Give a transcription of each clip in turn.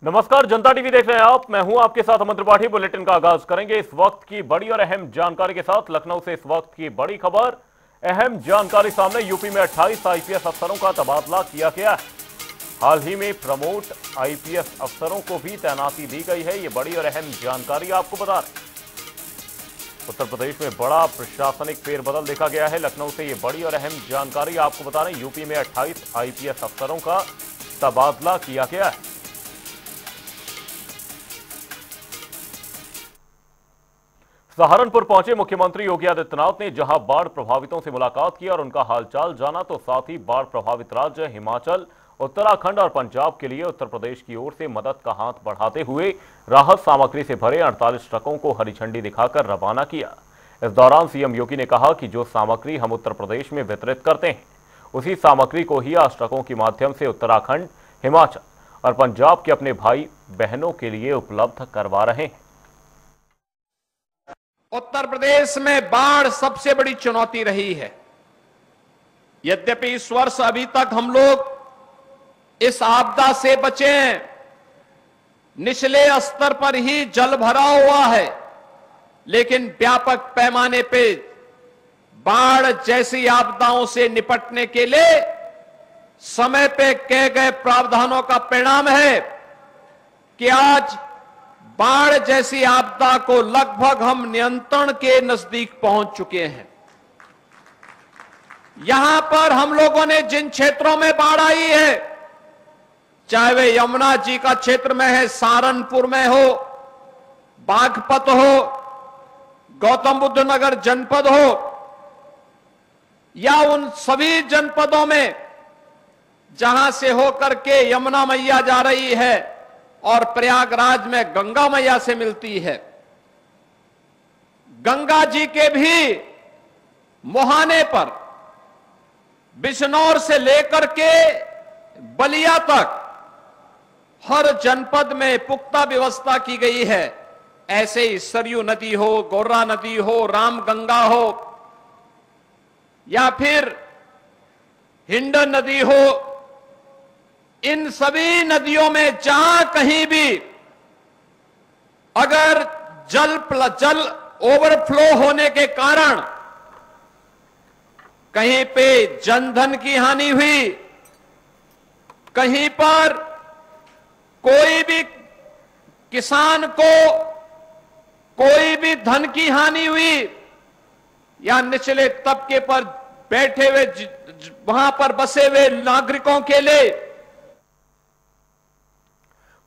नमस्कार, जनता टीवी देख रहे हैं आप। मैं हूं आपके साथ अमन त्रिपाठी। बुलेटिन का आगाज करेंगे इस वक्त की बड़ी और अहम जानकारी के साथ। लखनऊ से इस वक्त की बड़ी खबर, अहम जानकारी सामने। यूपी में 28 आईपीएस अफसरों का तबादला किया गया है। हाल ही में प्रमोट आईपीएस अफसरों को भी तैनाती दी गई है। ये बड़ी और अहम जानकारी आपको बता रहे हैं। उत्तर प्रदेश में बड़ा प्रशासनिक फेरबदल देखा गया है। लखनऊ से ये बड़ी और अहम जानकारी आपको बता रहे हैं। यूपी में 28 आईपीएस अफसरों का तबादला किया गया है। सहारनपुर पहुंचे मुख्यमंत्री योगी आदित्यनाथ ने जहां बाढ़ प्रभावितों से मुलाकात की और उनका हालचाल जाना, तो साथ ही बाढ़ प्रभावित राज्य हिमाचल, उत्तराखंड और पंजाब के लिए उत्तर प्रदेश की ओर से मदद का हाथ बढ़ाते हुए राहत सामग्री से भरे 48 ट्रकों को हरी झंडी दिखाकर रवाना किया। इस दौरान सीएम योगी ने कहा कि जो सामग्री हम उत्तर प्रदेश में वितरित करते हैं, उसी सामग्री को ही आज ट्रकों के माध्यम से उत्तराखंड, हिमाचल और पंजाब के अपने भाई बहनों के लिए उपलब्ध करवा रहे हैं। उत्तर प्रदेश में बाढ़ सबसे बड़ी चुनौती रही है। यद्यपि इस वर्ष अभी तक हम लोग इस आपदा से बचे हैं, निचले स्तर पर ही जल भरा हुआ है, लेकिन व्यापक पैमाने पे बाढ़ जैसी आपदाओं से निपटने के लिए समय पे किए गए प्रावधानों का परिणाम है कि आज बाढ़ जैसी आपदा को लगभग हम नियंत्रण के नजदीक पहुंच चुके हैं। यहां पर हम लोगों ने जिन क्षेत्रों में बाढ़ आई है, चाहे वे यमुना जी का क्षेत्र में है, सहारनपुर में हो, बागपत हो, गौतम बुद्ध नगर जनपद हो, या उन सभी जनपदों में जहां से होकर के यमुना मैया जा रही है और प्रयागराज में गंगा मैया से मिलती है। गंगा जी के भी मुहाने पर बिजनौर से लेकर के बलिया तक हर जनपद में पुख्ता व्यवस्था की गई है। ऐसे ही सरयू नदी हो, गोर्रा नदी हो, रामगंगा हो, या फिर हिंडन नदी हो, इन सभी नदियों में जहां कहीं भी अगर जल ओवरफ्लो होने के कारण कहीं पे जनधन की हानि हुई, कहीं पर कोई भी किसान को कोई भी धन की हानि हुई, या निचले तबके पर बैठे हुए वहां पर बसे हुए नागरिकों के लिए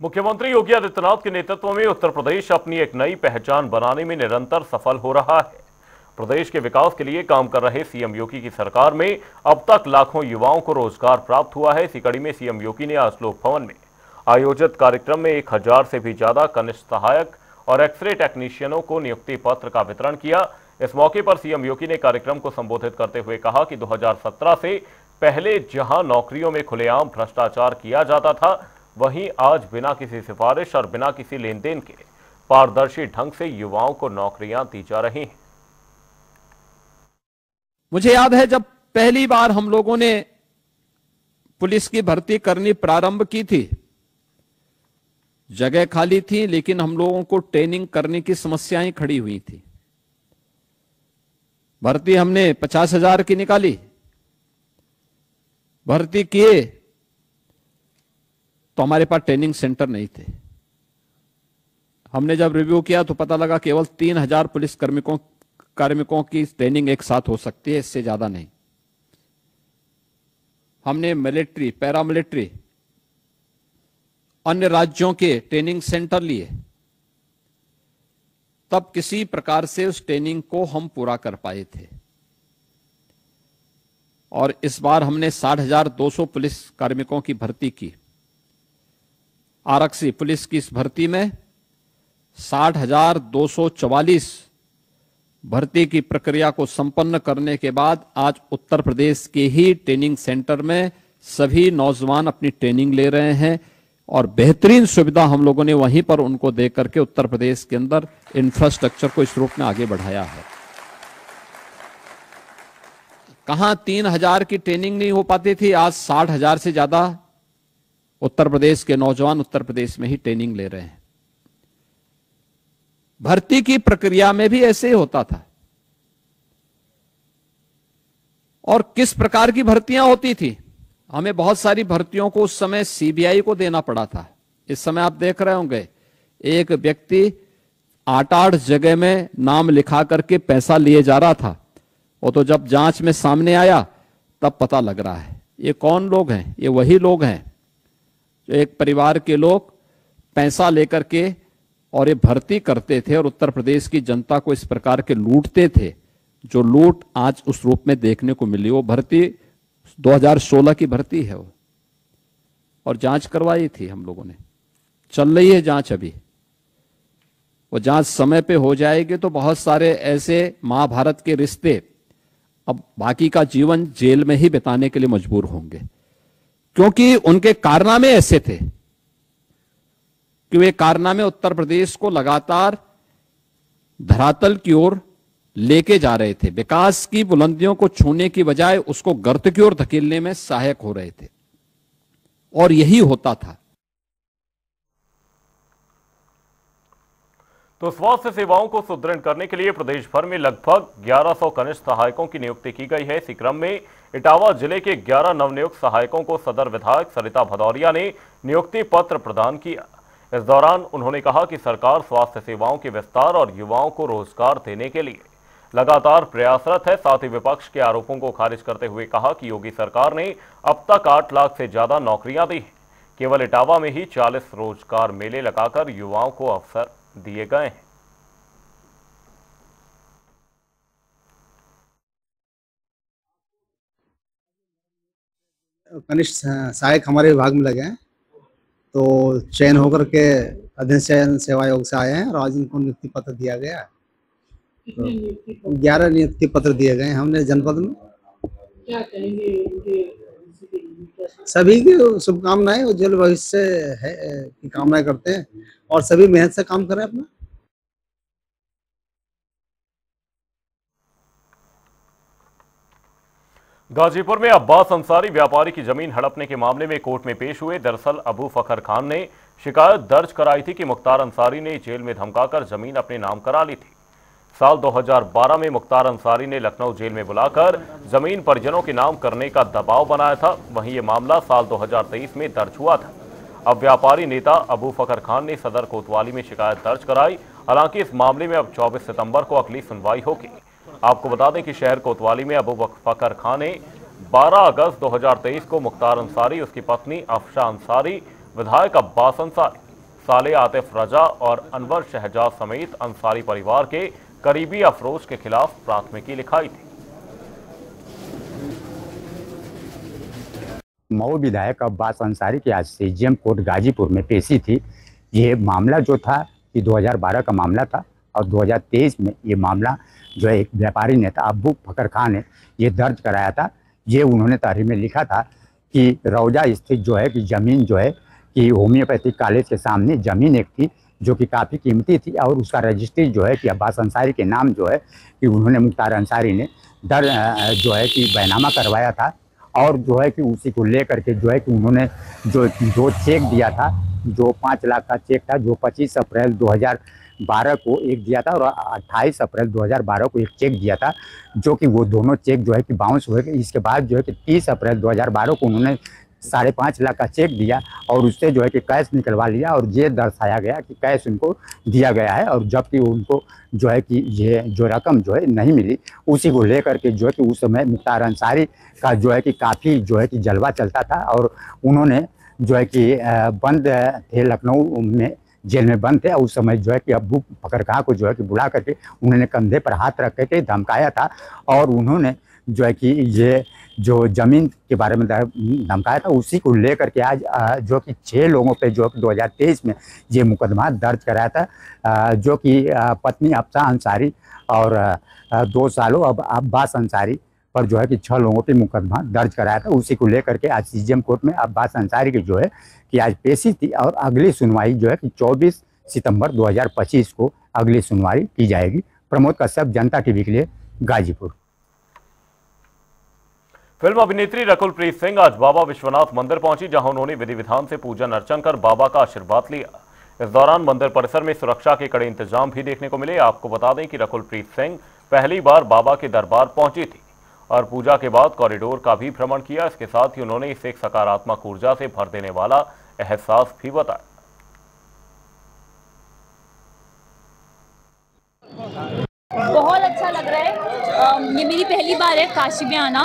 मुख्यमंत्री योगी आदित्यनाथ के नेतृत्व में उत्तर प्रदेश अपनी एक नई पहचान बनाने में निरंतर सफल हो रहा है। प्रदेश के विकास के लिए काम कर रहे सीएम योगी की सरकार में अब तक लाखों युवाओं को रोजगार प्राप्त हुआ है। इसी कड़ी में सीएम योगी ने आज लोक भवन में आयोजित कार्यक्रम में 1000 से भी ज्यादा कनिष्ठ सहायक और एक्सरे टेक्नीशियनों को नियुक्ति पत्र का वितरण किया। इस मौके पर सीएम योगी ने कार्यक्रम को संबोधित करते हुए कहा कि 2017 से पहले जहां नौकरियों में खुलेआम भ्रष्टाचार किया जाता था, वहीं आज बिना किसी सिफारिश और बिना किसी लेन देन के पारदर्शी ढंग से युवाओं को नौकरियां दी जा रही हैं। मुझे याद है जब पहली बार हम लोगों ने पुलिस की भर्ती करनी प्रारंभ की थी, जगह खाली थी, लेकिन हम लोगों को ट्रेनिंग करने की समस्याएं खड़ी हुई थी। भर्ती हमने 50,000 की निकाली, भर्ती किए तो हमारे पास ट्रेनिंग सेंटर नहीं थे। हमने जब रिव्यू किया तो पता लगा केवल 3,000 पुलिस कार्मिकों की ट्रेनिंग एक साथ हो सकती है, इससे ज्यादा नहीं। हमने मिलिट्री, पैरामिलिट्री, अन्य राज्यों के ट्रेनिंग सेंटर लिए, तब किसी प्रकार से उस ट्रेनिंग को हम पूरा कर पाए थे। और इस बार हमने 60,200 पुलिस कार्मिकों की भर्ती की। आरक्षी पुलिस की इस भर्ती में 60,244 भर्ती की प्रक्रिया को संपन्न करने के बाद आज उत्तर प्रदेश के ही ट्रेनिंग सेंटर में सभी नौजवान अपनी ट्रेनिंग ले रहे हैं और बेहतरीन सुविधा हम लोगों ने वहीं पर उनको दे करके उत्तर प्रदेश के अंदर इंफ्रास्ट्रक्चर को इस रूप में आगे बढ़ाया है। कहां 3,000 की ट्रेनिंग नहीं हो पाती थी, आज 60,000 से ज्यादा उत्तर प्रदेश के नौजवान उत्तर प्रदेश में ही ट्रेनिंग ले रहे हैं। भर्ती की प्रक्रिया में भी ऐसे ही होता था। और किस प्रकार की भर्तियां होती थी? हमें बहुत सारी भर्तियों को उस समय सीबीआई को देना पड़ा था। इस समय आप देख रहे होंगे, एक व्यक्ति 8-8 जगह में नाम लिखा करके पैसा लिए जा रहा था। वो तो जब जांच में सामने आया तब पता लग रहा है ये कौन लोग हैं। ये वही लोग हैं जो एक परिवार के लोग पैसा लेकर के और ये भर्ती करते थे और उत्तर प्रदेश की जनता को इस प्रकार के लूटते थे। जो लूट आज उस रूप में देखने को मिली, वो भर्ती 2016 की भर्ती है वो, और जांच करवाई थी हम लोगों ने। चल रही है जांच अभी। वो जांच समय पे हो जाएगी तो बहुत सारे ऐसे महाभारत के रिश्ते अब बाकी का जीवन जेल में ही बिताने के लिए मजबूर होंगे, क्योंकि उनके कारनामे ऐसे थे कि वे कारनामे उत्तर प्रदेश को लगातार धरातल की ओर लेके जा रहे थे। विकास की बुलंदियों को छूने की बजाय उसको गर्त की ओर धकेलने में सहायक हो रहे थे, और यही होता था। तो स्वास्थ्य सेवाओं को सुदृढ़ करने के लिए प्रदेश भर में लगभग 1100 कनिष्ठ सहायकों की नियुक्ति की गई है। इसी क्रम में इटावा जिले के 11 नवनियुक्त सहायकों को सदर विधायक सरिता भदौरिया ने नियुक्ति पत्र प्रदान किया। इस दौरान उन्होंने कहा कि सरकार स्वास्थ्य सेवाओं के विस्तार और युवाओं को रोजगार देने के लिए लगातार प्रयासरत है। साथ ही विपक्ष के आरोपों को खारिज करते हुए कहा कि योगी सरकार ने अब तक 8 लाख से ज्यादा नौकरियां दी हैं। केवल इटावा में ही 40 रोजगार मेले लगाकर युवाओं को अवसर दिए गए हैं। कनिष्ठ सहायक हमारे विभाग में लगे हैं, तो चयन होकर के अध्ययन चयन सेवा आयोग से आए हैं और आज इनको नियुक्ति पत्र दिया गया है। तो 11 नियुक्ति पत्र दिए गए हैं हमने जनपद में। क्या कहेंगे? सभी की शुभकामनाएं, उज्जवल भविष्य है की कामनाएं करते हैं और सभी मेहनत से काम करें अपना। गाजीपुर में अब्बास अंसारी व्यापारी की जमीन हड़पने के मामले में कोर्ट में पेश हुए। दरअसल अबू फखर खान ने शिकायत दर्ज कराई थी कि मुख्तार अंसारी ने जेल में धमकाकर जमीन अपने नाम करा ली थी। साल 2012 में मुख्तार अंसारी ने लखनऊ जेल में बुलाकर जमीन परिजनों के नाम करने का दबाव बनाया था। वहीं ये मामला साल 2023 में दर्ज हुआ था। अब व्यापारी नेता अबू फखर खान ने सदर कोतवाली में शिकायत दर्ज कराई। हालांकि इस मामले में अब 24 सितंबर को अगली सुनवाई होगी। आपको बता दें कि शहर कोतवाली में अबू फखर खान ने 12 अगस्त 2023 को मुख्तार अंसारी, उसकी पत्नी अफशा अंसारी, विधायक अब्बास अंसारी, साले आतिफ रजा और अनवर शहजाद समेत अंसारी परिवार के करीबी अफरोज के खिलाफ प्राथमिकी लिखाई थी। मऊ विधायक अब्बास अंसारी की आज सीजेएम कोर्ट गाजीपुर में पेशी थी। ये मामला जो था ये 2012 का मामला था और 2023 में ये मामला जो है एक व्यापारी नेता अबू फखर खान ने ये दर्ज कराया था। ये उन्होंने तहरीर में लिखा था कि रौजा स्थित जो है कि ज़मीन जो है कि होम्योपैथिक कॉलेज के सामने ज़मीन एक थी जो कि काफ़ी कीमती थी और उसका रजिस्ट्री जो है कि अब्बास अंसारी के नाम जो है कि उन्होंने मुख्तार अंसारी ने जो है कि बैनामा करवाया था। और जो है कि उसी को लेकर के जो है कि उन्होंने जो 2 चेक दिया था, जो 5 लाख का चेक था, जो 25 अप्रैल 2012 को एक दिया था और 28 अप्रैल 2012 को एक चेक दिया था, जो कि वो दोनों चेक जो है कि बाउंस हुए। इसके बाद जो है कि 30 अप्रैल 2012 को उन्होंने 5.5 लाख का चेक दिया और उससे जो है कि कैश निकलवा लिया और ये दर्शाया गया कि कैश उनको दिया गया है। और जबकि उनको जो है कि ये जो रकम जो है नहीं मिली, उसी को लेकर के जो है कि उस समय मुख्तार अंसारी का जो है कि काफ़ी जो है कि जलवा चलता था और उन्होंने जो है कि बंद थे, लखनऊ में जेल में बंद थे। और उस समय जो है कि अबू फखर खान को जो है कि बुला करके उन्होंने कंधे पर हाथ रख करके धमकाया था और उन्होंने जो है कि ये जो ज़मीन के बारे में धमकाया था, उसी को लेकर के आज जो कि 6 लोगों पे जो कि 2023 में ये मुकदमा दर्ज कराया था, जो कि पत्नी अफशा अंसारी और 2 सालों अब अब्बास अंसारी पर जो है कि 6 लोगों पे मुकदमा दर्ज कराया था। उसी को लेकर के आज सीजेएम कोर्ट में अब्बास अंसारी की जो है कि आज पेशी थी और अगली सुनवाई जो है कि 24 सितंबर 2025 को अगली सुनवाई की जाएगी। प्रमोद कश्यप, जनता टीवी के लिए, गाजीपुर। फिल्म अभिनेत्री रकुलप्रीत सिंह आज बाबा विश्वनाथ मंदिर पहुंची, जहां उन्होंने विधि विधान से पूजन अर्चन कर बाबा का आशीर्वाद लिया। इस दौरान मंदिर परिसर में सुरक्षा के कड़े इंतजाम भी देखने को मिले। आपको बता दें कि रकुलप्रीत सिंह पहली बार बाबा के दरबार पहुंची थी और पूजा के बाद कॉरिडोर का भी भ्रमण किया। इसके साथ ही उन्होंने इसे एक सकारात्मक ऊर्जा से भर देने वाला एहसास भी बताया। बहुत अच्छा लग रहा है। ये मेरी पहली बार है काशी में आना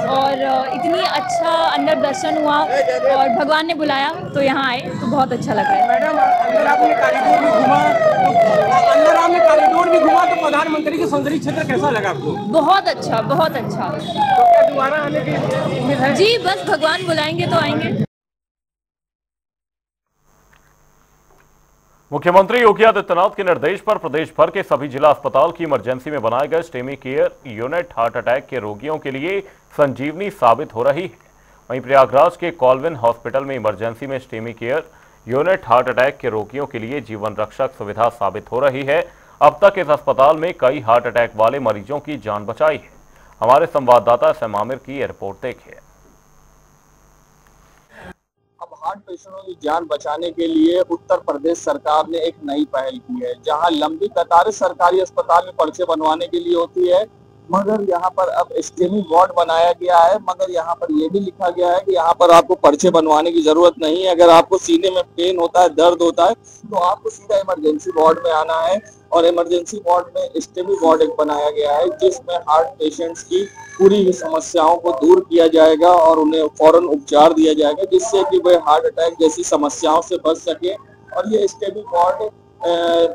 और इतनी अच्छा अंदर दर्शन हुआ और भगवान ने बुलाया तो यहाँ आए तो बहुत अच्छा लग रहा है। मैडम, अंदर आपने कॉरिडोर भी घुमा तो प्रधानमंत्री के सौंदर्य क्षेत्र कैसा लगा आपको? बहुत अच्छा, बहुत अच्छा। तो क्या दोबारा आने की उम्मीद है? जी, बस भगवान बुलाएंगे तो आएंगे। मुख्यमंत्री योगी आदित्यनाथ के निर्देश पर प्रदेश भर के सभी जिला अस्पताल की इमरजेंसी में बनाए गए STEMI care unit heart attack के रोगियों के लिए संजीवनी साबित हो रही है। वहीं प्रयागराज के कॉलविन हॉस्पिटल में इमरजेंसी में STEMI care unit heart attack के रोगियों के लिए जीवन रक्षक सुविधा साबित हो रही है। अब तक इस अस्पताल में कई हार्ट अटैक वाले मरीजों की जान बचाई है। हमारे संवाददाता सैम आमिर की यह रिपोर्ट देखिए। अब हार्ट पेशेंटों की जान बचाने के लिए उत्तर प्रदेश सरकार ने एक नई पहल की है, जहां लंबी कतारें सरकारी अस्पताल में पर्चे बनवाने के लिए होती है, मगर यहां पर अब स्टेमी वार्ड बनाया गया है। मगर यहां पर यह भी लिखा गया है कि यहां पर आपको पर्चे बनवाने की जरूरत नहीं है। अगर आपको सीने में पेन होता है, दर्द होता है, तो आपको सीधा इमरजेंसी वार्ड में आना है। और इमरजेंसी वार्ड में स्टेमी वार्ड एक बनाया गया है, जिसमें हार्ट पेशेंट्स की पूरी समस्याओं को दूर किया जाएगा और उन्हें फौरन उपचार दिया जाएगा, जिससे कि वे हार्ट अटैक जैसी समस्याओं से बच सके। और ये स्टेमी वार्ड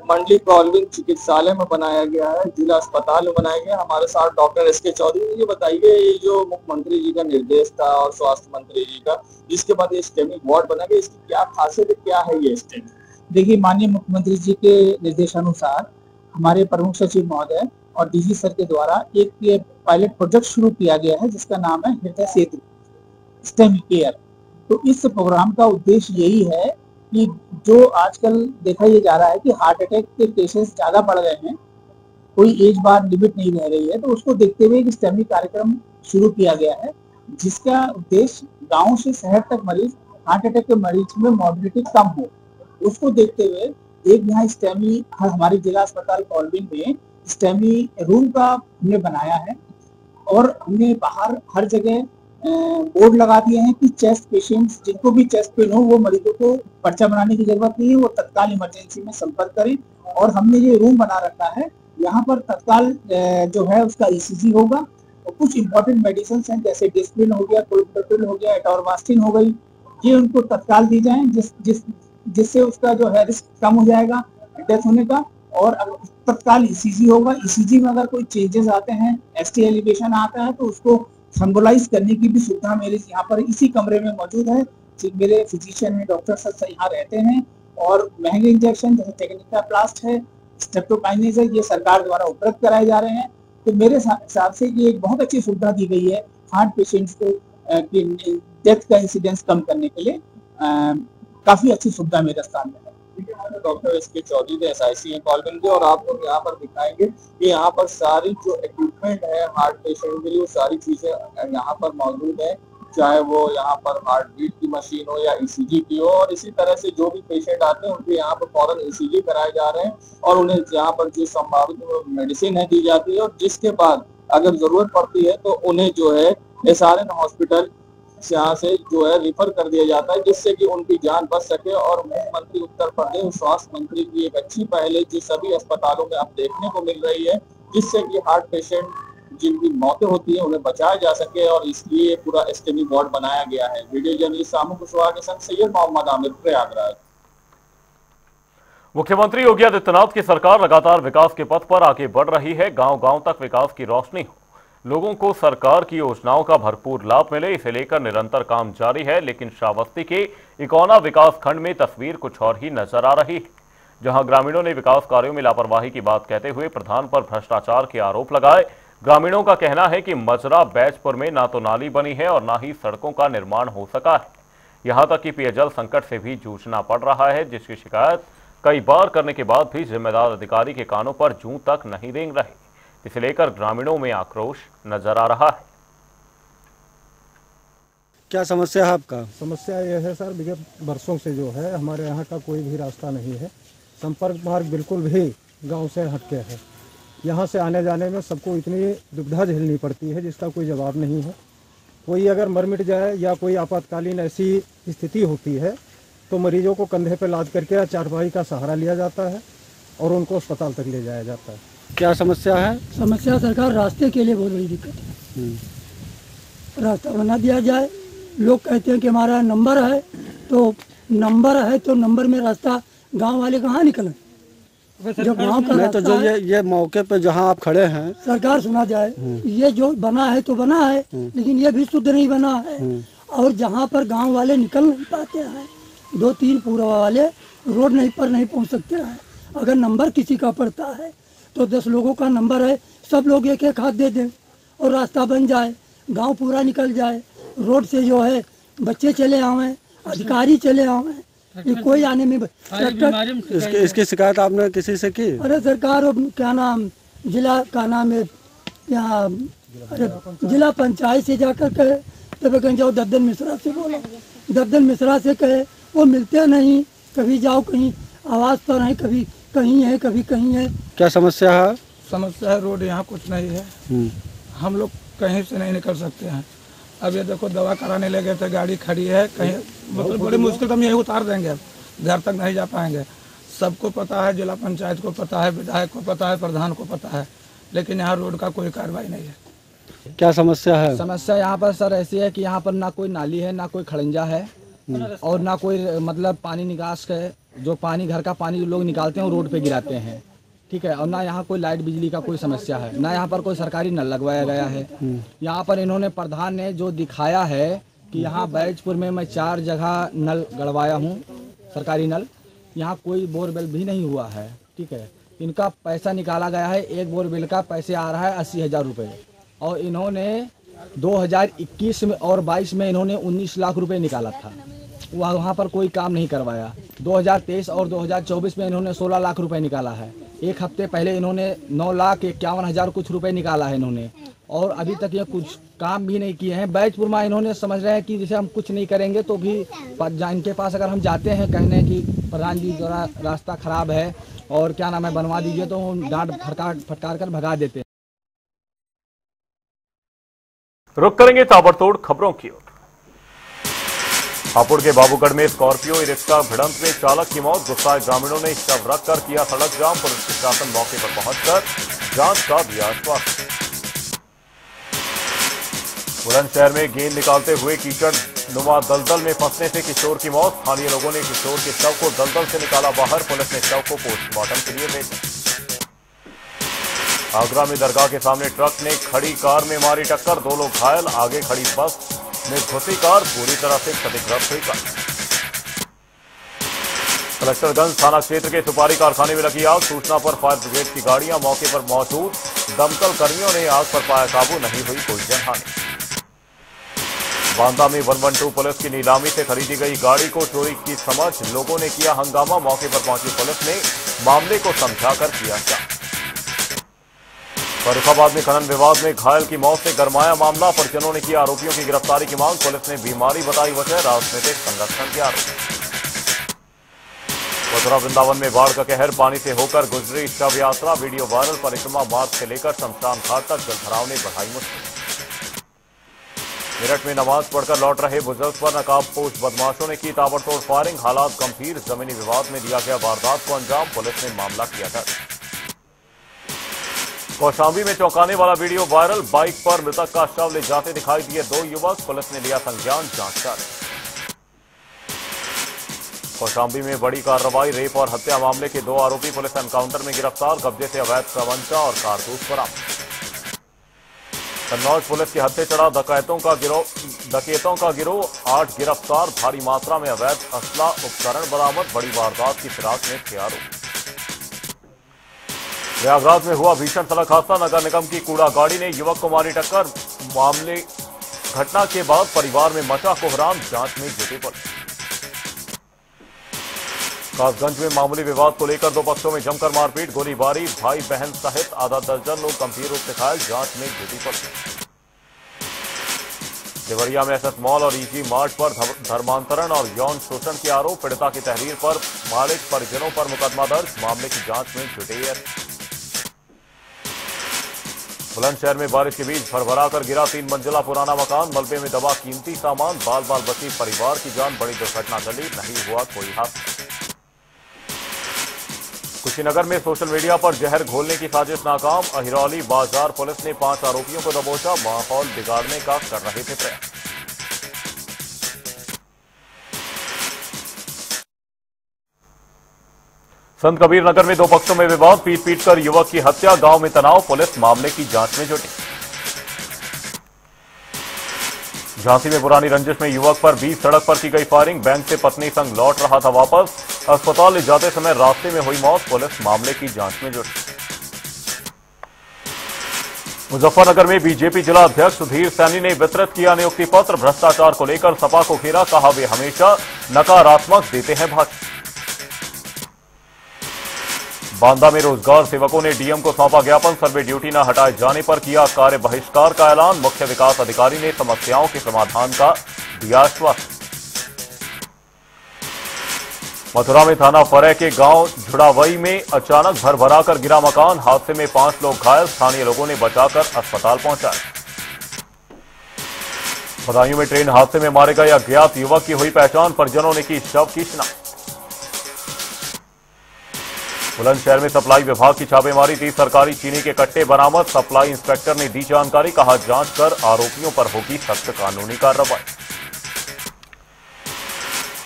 मंडली कॉलविन चिकित्सालय में बनाया गया है, जिला अस्पताल में बनाया गया। हमारे साथ डॉक्टर एस के चौधरी। ये बताइए, ये जो मुख्यमंत्री जी का निर्देश था और स्वास्थ्य मंत्री जी का, जिसके बाद ये स्टेमी वार्ड बना गया, इसकी क्या खासियत है, क्या है ये स्टेमी? देखिए, माननीय मुख्यमंत्री जी के निर्देशानुसार हमारे प्रमुख सचिव महोदय और डीजी सर के द्वारा एक पायलट प्रोजेक्ट शुरू किया गया है, जिसका नाम है हृदय सेतु स्टेमी केयर। तो इस प्रोग्राम का उद्देश्य यही है कि जो आजकल देखा ये जा रहा है कि हार्ट अटैक के केसेस ज्यादा बढ़ गए हैं, कोई एज बार लिमिट नहीं रह रही है, तो उसको देखते हुए एक स्टेमी कार्यक्रम शुरू किया गया है, जिसका उद्देश्य गांव से शहर तक मरीज हार्ट अटैक के मरीज में मॉर्बिडिटी कम हो। उसको देखते हुए एक यहाँ स्टेमी हमारे जिला अस्पताल कॉलविन में स्टेमी रूम का हमने बनाया है और हमने बाहर हर जगह बोर्ड लगा दिए हैं कि चेस्ट पेशेंट्स, जिनको भी चेस्ट पेन हो, वो मरीजों को पर्चा बनाने की जरूरत नहीं है, वो तत्काल इमरजेंसी में संपर्क करें। और हमने ये रूम बना रखा है, यहाँ पर तत्काल जो है उसका ईसीजी होगा और कुछ इंपॉर्टेंट मेडिसिन हैं, जैसे डिस्प्रिन हो गया, कोल्बिप्रोल हो गया, एटोरवास्टिन हो गई, ये उनको तत्काल दी जाए, जिससे उसका जो है रिस्क कम हो जाएगा डेथ होने का। और तत्काल ईसीजी होगा, ईसीजी में अगर कोई चेंजेस आते हैं, एसटी एलिवेशन आता है, तो उसको थर्मोलाइज करने की भी सुविधा मेरे यहाँ पर इसी कमरे में मौजूद है। मेरे फिजिशियन है, डॉक्टर सर यहाँ रहते हैं। और महंगे इंजेक्शन जैसे टेक्निकाप्लास्ट है, स्ट्रेप्टोकाइनेज है, ये सरकार द्वारा उपलब्ध कराए जा रहे हैं। तो मेरे हिसाब से ये एक बहुत अच्छी सुविधा दी गई है हार्ट पेशेंट्स को डेथ का इंसिडेंस कम करने के लिए। काफी अच्छी सुविधा मेरे स्थान में है। डॉक्टर एस के चौधरी ने SIC कॉलविन के, और आपको यहाँ पर दिखाएंगे कि यहाँ पर सारी जो इक्विपमेंट है हार्ट पेशेंट के लिए, वो सारी चीजें यहाँ पर मौजूद है, चाहे वो यहाँ पर हार्ट बीट की मशीन हो या ECG की हो। और इसी तरह से जो भी पेशेंट आते हैं उनके यहाँ पर फौरन ECG कराए जा रहे हैं और उन्हें यहाँ पर जो संभावित मेडिसिन है दी जाती है, और जिसके बाद अगर जरूरत पड़ती है तो उन्हें जो है SRN हॉस्पिटल यहाँ से जो है रिफर कर दिया जाता है, जिससे कि उनकी जान बच सके। और मुख्यमंत्री उत्तर प्रदेश स्वास्थ्य मंत्री की एक अच्छी पहल है, जो सभी अस्पतालों में अब देखने को मिल रही है, जिससे कि हार्ट पेशेंट जिनकी मौतें होती है उन्हें बचाया जा सके, और इसलिए पूरा स्टेमी वार्ड बनाया गया है। वीडियो जर्नलिस्ट सामू कुशवाहा के संग सैयद मोहम्मद आमिर, प्रयागराज। मुख्यमंत्री योगी आदित्यनाथ की सरकार लगातार विकास के पथ पर आगे बढ़ रही है। गांव-गांव तक विकास की रोशनी हो, लोगों को सरकार की योजनाओं का भरपूर लाभ मिले, इसे लेकर निरंतर काम जारी है। लेकिन श्रावस्ती के इकोना विकास खंड में तस्वीर कुछ और ही नजर आ रही है, जहां ग्रामीणों ने विकास कार्यों में लापरवाही की बात कहते हुए प्रधान पर भ्रष्टाचार के आरोप लगाए। ग्रामीणों का कहना है कि मजरा बैजपुर में ना तो नाली बनी है और ना ही सड़कों का निर्माण हो सका है। यहां तक कि पेयजल संकट से भी जूझना पड़ रहा है, जिसकी शिकायत कई बार करने के बाद भी जिम्मेदार अधिकारी के कानों पर जूं तक नहीं रेंग रहे। इसे लेकर ग्रामीणों में आक्रोश नजर आ रहा है। क्या समस्या है आपका? समस्या यह है सर, विगत वर्षों से जो है हमारे यहाँ का कोई भी रास्ता नहीं है। संपर्क मार्ग बिल्कुल भी गांव से हटके है। यहाँ से आने जाने में सबको इतनी दुविधा झेलनी पड़ती है जिसका कोई जवाब नहीं है। कोई अगर मर मिट जाए या कोई आपातकालीन ऐसी स्थिति होती है तो मरीजों को कंधे पर लाद करके चारपाई का सहारा लिया जाता है और उनको अस्पताल तक ले जाया जाता है। क्या समस्या है? समस्या सरकार रास्ते के लिए बहुत बड़ी दिक्कत है। रास्ता बना दिया जाए। लोग कहते हैं कि हमारा नंबर है तो नंबर में रास्ता गांव वाले कहाँ निकलें? जब गांव का नहीं तो जो ये मौके पे जहाँ आप खड़े हैं सरकार सुना जाए। ये जो बना है तो बना है, लेकिन ये भी शुद्ध नहीं बना है। और जहाँ पर गांव वाले निकल नहीं पाते हैं, 2-3 पूर्व वाले रोड नहीं पर नहीं पहुँच सकते हैं। अगर नंबर किसी का पड़ता है तो 10 लोगों का नंबर है, सब लोग एक एक हाथ दे दें और रास्ता बन जाए, गांव पूरा निकल जाए। रोड से जो है बच्चे चले आवें, अधिकारी चले आवें, ये कोई आने में इसकी शिकायत आपने किसी से की? अरे सरकार क्या नाम जिला का नाम है यहाँ, अरे जिला पंचायत से जाकर कहे, तब कहीं जाओ दद्दन मिश्रा से बोलो, दद्दन मिश्रा से कहे, वो मिलते नहीं। कभी जाओ कहीं आवाज़ तो नहीं, कभी कहीं है कभी कहीं है। क्या समस्या है? समस्या है रोड यहाँ कुछ नहीं है। हम लोग कहीं से नहीं निकल सकते हैं। अब ये देखो दवा कराने लगे थे, गाड़ी खड़ी है कहीं, मतलब बड़ी मुश्किल हम यही उतार देंगे, घर तक नहीं जा पाएंगे। सबको पता है, जिला पंचायत को पता है, विधायक को पता है, प्रधान को पता है, लेकिन यहाँ रोड का कोई कार्रवाई नहीं है। क्या समस्या है? समस्या यहाँ पर सर ऐसी है कि यहाँ पर ना कोई नाली है, ना कोई खड़ंजा है और ना कोई मतलब पानी निकास के, जो पानी घर का पानी लोग निकालते हैं वो रोड पे गिराते हैं, ठीक है। और ना यहाँ कोई लाइट बिजली का कोई समस्या है, ना यहाँ पर कोई सरकारी नल लगवाया गया है। यहाँ पर इन्होंने प्रधान ने जो दिखाया है कि यहाँ बैजपुर में मैं 4 जगह नल गड़वाया हूँ, सरकारी नल, यहाँ कोई बोरवेल भी नहीं हुआ है, ठीक है। इनका पैसा निकाला गया है, एक बोरवेल का पैसे आ रहा है 80,000 रुपये, और इन्होंने 2021 में और 22 में इन्होंने 19 लाख रुपए निकाला था, वहाँ पर कोई काम नहीं करवाया। 2023 और 2024 में इन्होंने 16 लाख रुपए निकाला है। एक हफ्ते पहले इन्होंने 9,51,000 कुछ रुपए निकाला है इन्होंने, और अभी तक ये कुछ काम भी नहीं किए हैं। बैजपुर में इन्होंने समझ रहे हैं कि जैसे हम कुछ नहीं करेंगे तो भी इनके पास अगर हम जाते हैं कहने कि प्रधान जी जरा रास्ता खराब है और क्या नाम है बनवा दीजिए, तो डांट फटकार कर भगा देते हैं। रुक करेंगे ताबड़तोड़ खबरों की ओर। हापुड़ के बाबूगढ़ में स्कॉर्पियो ई-रिक्शा भिड़ंत में चालक की मौत, गुस्साए ग्रामीणों ने शव रखकर किया सड़क जाम। पुलिस प्रशासन मौके पर पहुंचकर जांच का दिया आश्वासन। बुलंदशहर में गेंद निकालते हुए कीचड़ नुमा दलदल में फंसने से किशोर की मौत। स्थानीय लोगों ने किशोर के शव को दलदल से निकाला बाहर। पुलिस ने शव को पोस्टमार्टम के लिए भेजा। आगरा में दरगाह के सामने ट्रक ने खड़ी कार में मारी टक्कर, 2 लोग घायल। आगे खड़ी बस में घुसी कार, पूरी तरह से क्षतिग्रस्त हुई कार। कलेक्टरगंज थाना क्षेत्र के सुपारी कारखाने में लगी आग। सूचना पर फायर ब्रिगेड की गाड़ियां मौके पर मौजूद। दमकल कर्मियों ने आग पर पाया काबू, नहीं हुई कोई जनहानि। बांदा में 112 पुलिस की नीलामी से खरीदी गई गाड़ी को चोरी की समझ, लोगों ने किया हंगामा। मौके पर पहुंची पुलिस ने मामले को समझाकर किया जांच। फर्रुखाबाद में खनन विवाद में घायल की मौत से गरमाया मामला। परिजनों ने की आरोपियों की गिरफ्तारी की मांग। पुलिस ने बीमारी बताई वजह, राजनीतिक संरक्षण के आरोप। मथुरा वृंदावन में बाढ़ का कहर, पानी से होकर गुजरी शव यात्रा। वीडियो वायरल, परिक्रमा मार्ग से लेकर शमशान घाट तक जलभराव ने बढ़ाई मुश्किल। मेरठ में नमाज पढ़कर लौट रहे बुजुर्ग पर नकाबपोश बदमाशों ने की ताबड़तोड़ फायरिंग। हालात गंभीर, जमीनी विवाद में दिया गया वारदात को अंजाम। पुलिस ने मामला किया दर्ज। कौशाम्बी में चौंकाने वाला वीडियो वायरल, बाइक पर मृतक का शव ले जाते दिखाई दिए 2 युवक। पुलिस ने लिया संज्ञान, जांच जारी। कौशाम्बी में बड़ी कार्रवाई, रेप और हत्या मामले के 2 आरोपी पुलिस एनकाउंटर में गिरफ्तार। कब्जे से अवैध कवंचा और कारतूस बरामद। कन्नौज पुलिस के हत्थे चढ़ा डकैतों का गिरोह, 8 गिरफ्तार। भारी मात्रा में अवैध असला उपकरण बरामद। बड़ी वारदात की फिराक में थे आरोपी। प्रयागराज में हुआ भीषण सड़क हादसा, नगर निगम की कूड़ा गाड़ी ने युवक को मारी टक्कर। मामले घटना के बाद परिवार में मचा कोहराम, जांच में जुटी पुलिस। कासगंज में मामूली विवाद को लेकर 2 पक्षों में जमकर मारपीट, गोलीबारी। भाई बहन सहित आधा दर्जन लोग गंभीर रूप से घायल, जांच में जुटी पुलिस। देवरिया में एसएस मॉल और ईजी मार्ट पर धर्मांतरण और यौन शोषण के आरोप, पीड़िता की तहरीर पर मालिक परिजनों पर मुकदमा दर्ज, मामले की जांच में जुटे एसपी। बुलंदशहर में बारिश के बीच भरभराकर गिरा 3 मंजिला पुराना मकान, मलबे में दबा कीमती सामान, बाल बाल बची परिवार की जान, बड़ी दुर्घटना टली, नहीं हुआ कोई हादसा। कुशीनगर में सोशल मीडिया पर जहर घोलने की साजिश नाकाम, अहिरौली बाजार पुलिस ने 5 आरोपियों को दबोचा, माहौल बिगाड़ने का कर रहे थे प्रयास। संत कबीर नगर में 2 पक्षों में विवाद, पीट पीट कर युवक की हत्या, गांव में तनाव, पुलिस मामले की जांच में जुटी। झांसी में पुरानी रंजिश में युवक पर बीच सड़क पर की गई फायरिंग, बैंक से पत्नी संग लौट रहा था वापस, अस्पताल ले जाते समय रास्ते में हुई मौत, पुलिस मामले की जांच में जुटी। मुजफ्फरनगर में बीजेपी जिला अध्यक्ष सुधीर सैनी ने वितरित किया नियुक्ति पत्र, भ्रष्टाचार को लेकर सपा को घेरा, कहा वे हमेशा नकारात्मक देते हैं भाषण। बांदा में रोजगार सेवकों ने डीएम को सौंपा ज्ञापन, सर्वे ड्यूटी न हटाए जाने पर किया कार्य बहिष्कार का ऐलान, मुख्य विकास अधिकारी ने समस्याओं के समाधान का दिया आश्वासन। मथुरा में थाना फरह के गांव झुड़ावई में अचानक भरभराकर गिरा मकान, हादसे में 5 लोग घायल, स्थानीय लोगों ने बचाकर अस्पताल पहुंचाया। बदायूं में ट्रेन हादसे में मारे गए अज्ञात युवक की हुई पहचान, परिजनों ने की शव की शिनाख्त। बुलंदशहर में सप्लाई विभाग की छापेमारी, 30 सरकारी चीनी के कट्टे बरामद, सप्लाई इंस्पेक्टर ने दी जानकारी, कहा जांच कर आरोपियों पर होगी सख्त कानूनी कार्रवाई।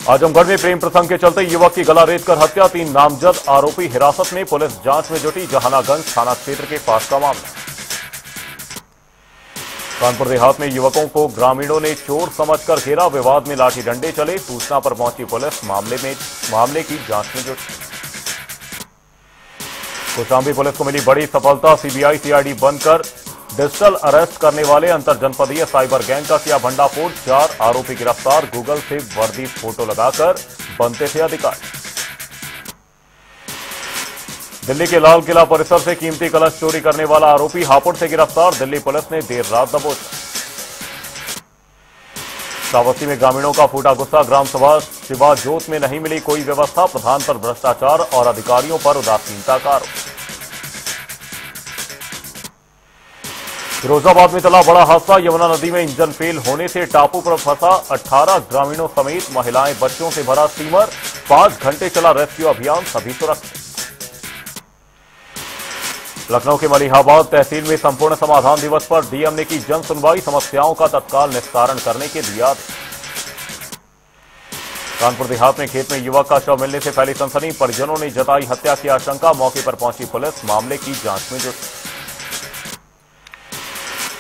आजमगढ़ में प्रेम प्रसंग के चलते युवक की गला रेत कर हत्या, 3 नामजद आरोपी हिरासत में, पुलिस जांच में जुटी, जहानागंज थाना क्षेत्र के पास का मामला। कानपुर देहात में युवकों को ग्रामीणों ने चोर समझकर घेरा, विवाद में लाठी डंडे चले, सूचना पर पहुंची पुलिस, मामले की जांच में जुटी। कौशाम्बी पुलिस को मिली बड़ी सफलता, सीबीआई सीआईडी बनकर डिजिटल अरेस्ट करने वाले अंतर जनपदीय साइबर गैंग का किया भंडाफोड़, 4 आरोपी गिरफ्तार, गूगल से वर्दी फोटो लगाकर बनते थे अधिकारी। दिल्ली के लाल किला परिसर से कीमती कलश चोरी करने वाला आरोपी हापुड़ से गिरफ्तार, दिल्ली पुलिस ने देर रात दबोचा। श्रावस्ती में ग्रामीणों का फूटा गुस्सा, ग्राम सभा शिवा जोत में नहीं मिली कोई व्यवस्था, प्रधान पर भ्रष्टाचार और अधिकारियों पर उदासीनता का आरोप। फिरोजाबाद में चला बड़ा हादसा, यमुना नदी में इंजन फेल होने से टापू पर फंसा 18 ग्रामीणों समेत महिलाएं बच्चों से भरा स्टीमर, 5 घंटे चला रेस्क्यू अभियान, सभी सुरक्षित। लखनऊ के मलिहाबाद तहसील में संपूर्ण समाधान दिवस पर डीएम ने की जन सुनवाई, समस्याओं का तत्काल निस्तारण करने के दिया आदेश। कानपुर देहात में खेत में युवक का शव मिलने से फैली सनसनी, परिजनों ने जताई हत्या की आशंका, मौके पर पहुंची पुलिस, मामले की जांच में जुटी।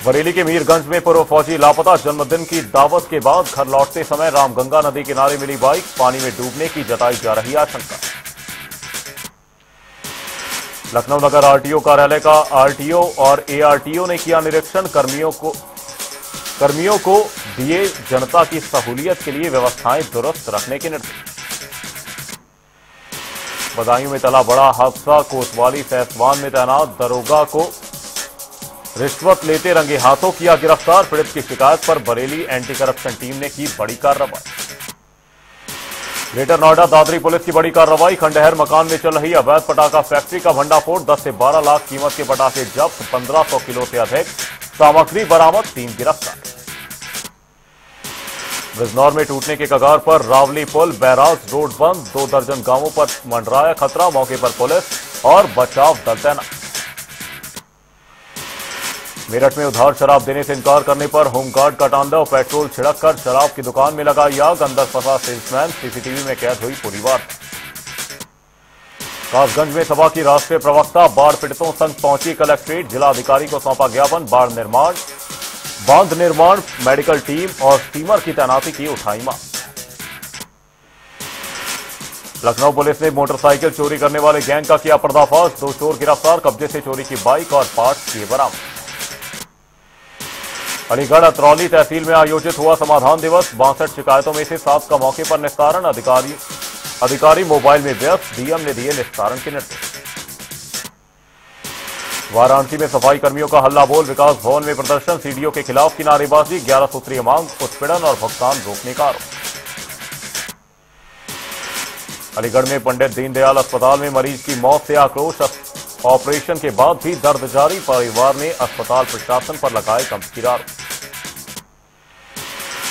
बरेली के मीरगंज में पूर्व फौजी लापता, जन्मदिन की दावत के बाद घर लौटते समय रामगंगा नदी किनारे मिली बाइक, पानी में डूबने की जताई जा रही आशंका। लखनऊ नगर आरटीओ कार्यालय का आरटीओ और एआरटीओ ने किया निरीक्षण, कर्मियों को दिए जनता की सहूलियत के लिए व्यवस्थाएं दुरुस्त रखने के निर्देश। बदायूं में चला बड़ा हादसा, कोतवाली सैसवान में तैनात दरोगा को रिश्वत लेते रंगे हाथों किया गिरफ्तार, पीड़ित की शिकायत पर बरेली एंटी करप्शन टीम ने की बड़ी कार्रवाई। ग्रेटर नोएडा दादरी पुलिस की बड़ी कार्रवाई, खंडहर मकान में चल रही अवैध पटाखा फैक्ट्री का भंडाफोड़, 10 से 12 लाख कीमत के पटाखे जब्त, 1500 किलो से अधिक सामग्री बरामद, 3 गिरफ्तार। बिजनौर में टूटने के कगार पर रावली पुल, बैराज रोड बंद, 2 दर्जन गांवों पर मंडराया खतरा, मौके पर पुलिस और बचाव दल तैनात। मेरठ में उधार शराब देने से इनकार करने पर होमगार्ड का तांडव, पेट्रोल छिड़ककर शराब की दुकान में लगाई आग, अंदर फंसा सेल्समैन, सीसीटीवी में कैद हुई पूरी वारदात। कासगंज में सभा की राष्ट्रीय प्रवक्ता बाढ़ पीड़ितों संग पहुंची कलेक्ट्रेट, जिलाधिकारी को सौंपा ज्ञापन, बांध निर्माण मेडिकल टीम और स्टीमर की तैनाती की उठाई मांग। लखनऊ पुलिस ने मोटरसाइकिल चोरी करने वाले गैंग का किया पर्दाफाश, 2 चोर गिरफ्तार, कब्जे से चोरी की बाइक और पार्ट्स किए बरामद। अलीगढ़ अतरौली तहसील में आयोजित हुआ समाधान दिवस, 62 शिकायतों में से 7 का मौके पर निस्तारण, अधिकारी मोबाइल में व्यस्त, डीएम ने दिए निस्तारण के निर्देश। वाराणसी में सफाई कर्मियों का हल्ला बोल, विकास भवन में प्रदर्शन, सीडीओ के खिलाफ की नारेबाजी, 11 सूत्रीय मांग, उत्पीड़न और भुगतान रोकने का आरोप। अलीगढ़ में पंडित दीनदयाल अस्पताल में मरीज की मौत से आक्रोश, ऑपरेशन के बाद भी दर्द जारी, परिवार ने अस्पताल प्रशासन पर लगाए गंभीर आरोप।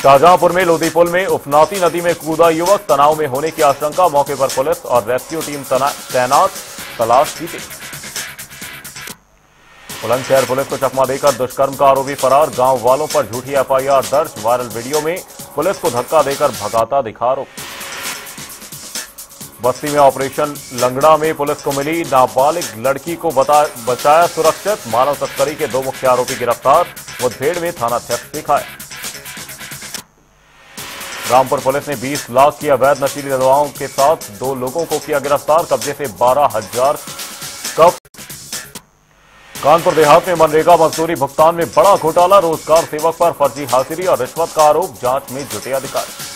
शाहजहांपुर में लोधी पुल में उफनाती नदी में कूदा युवक, तनाव में होने की आशंका, मौके पर पुलिस और रेस्क्यू टीम तैनात, तलाश की थी। बुलंदशहर पुलिस को चकमा देकर दुष्कर्म का आरोपी फरार, गांव वालों पर झूठी एफआईआर दर्ज, वायरल वीडियो में पुलिस को धक्का देकर भगाता दिखा आरोपी। बस्ती में ऑपरेशन लंगड़ा में पुलिस को मिली नाबालिग लड़की को बचाया सुरक्षित, मानव तस्करी के 2 मुख्य आरोपी गिरफ्तार, मुठभेड़ में थानाध्यक्ष दिखाए। रामपुर पुलिस ने 20 लाख की अवैध नशीली दवाओं के साथ 2 लोगों को किया गिरफ्तार, कब्जे से 12,000 कप। कानपुर देहात में मनरेगा मजदूरी भुगतान में बड़ा घोटाला, रोजगार सेवक पर फर्जी हाजिरी और रिश्वत का आरोप, जांच में जुटे अधिकारी।